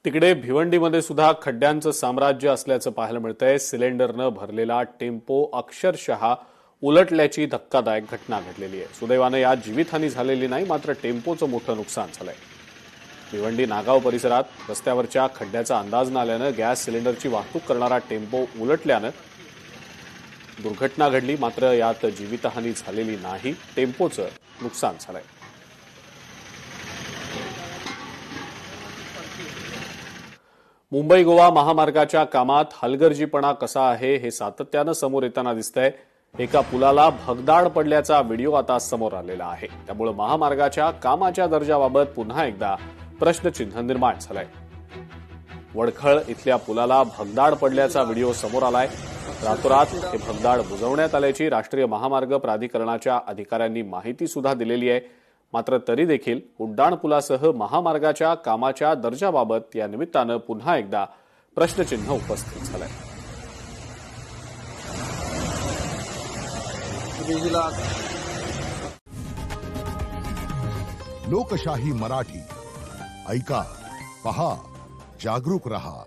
तिकडे भिवंडीमध्ये सुद्धा खड्ड्यांचं साम्राज्य असल्याचं पाहायला मिळतंय। सिलेंडरनं भरलेला टेम्पो अक्षरशः उलटल्याची धक्कादायक घटना घडलेली आहे। सुदैवानं यात जीवितहानी झालेली नाही, मात्र टेम्पोचं मोठं नुकसान झालंय। भिवंडी नागाव परिसरात रस्त्यावरच्या खड्ड्याचा अंदाज न आल्यानं गॅस सिलेंडरची वाहतूक करणारा टेम्पो उलटल्यानं दुर्घटना घडली, मात्र यात जीवितहानी झालेली नाही, टेम्पोचं नुकसान झालंय। मुंबई गोवा महामार्गाच्या कामात हलगर्जीपणा कसा आहे हे सातत्यानं समोर येताना दिसतंय। एका पुलाला भगदाड पडल्याचा व्हिडिओ आता समोर आलेला आहे। त्यामुळे महामार्गाच्या कामाच्या दर्जाबाबत पुन्हा एकदा प्रश्नचिन्ह निर्माण झालंय। वडखळ इथल्या पुलाला भगदाड पडल्याचा व्हिडिओ समोर आलाय। रातोरात हे भगदाड बुजवण्यात आल्याची राष्ट्रीय महामार्ग प्राधिकरणाच्या अधिकाऱ्यांनी माहिती सुद्धा दिलेली आहे, मात्र तरी देखील उड्डाणपुलासह महामार्गाच्या कामाच्या दर्जाबाबत या निमित्तानं पुन्हा एकदा प्रश्नचिन्ह उपस्थित झालंय। लोकशाही मराठी ऐका, पहा, जागरूक रहा।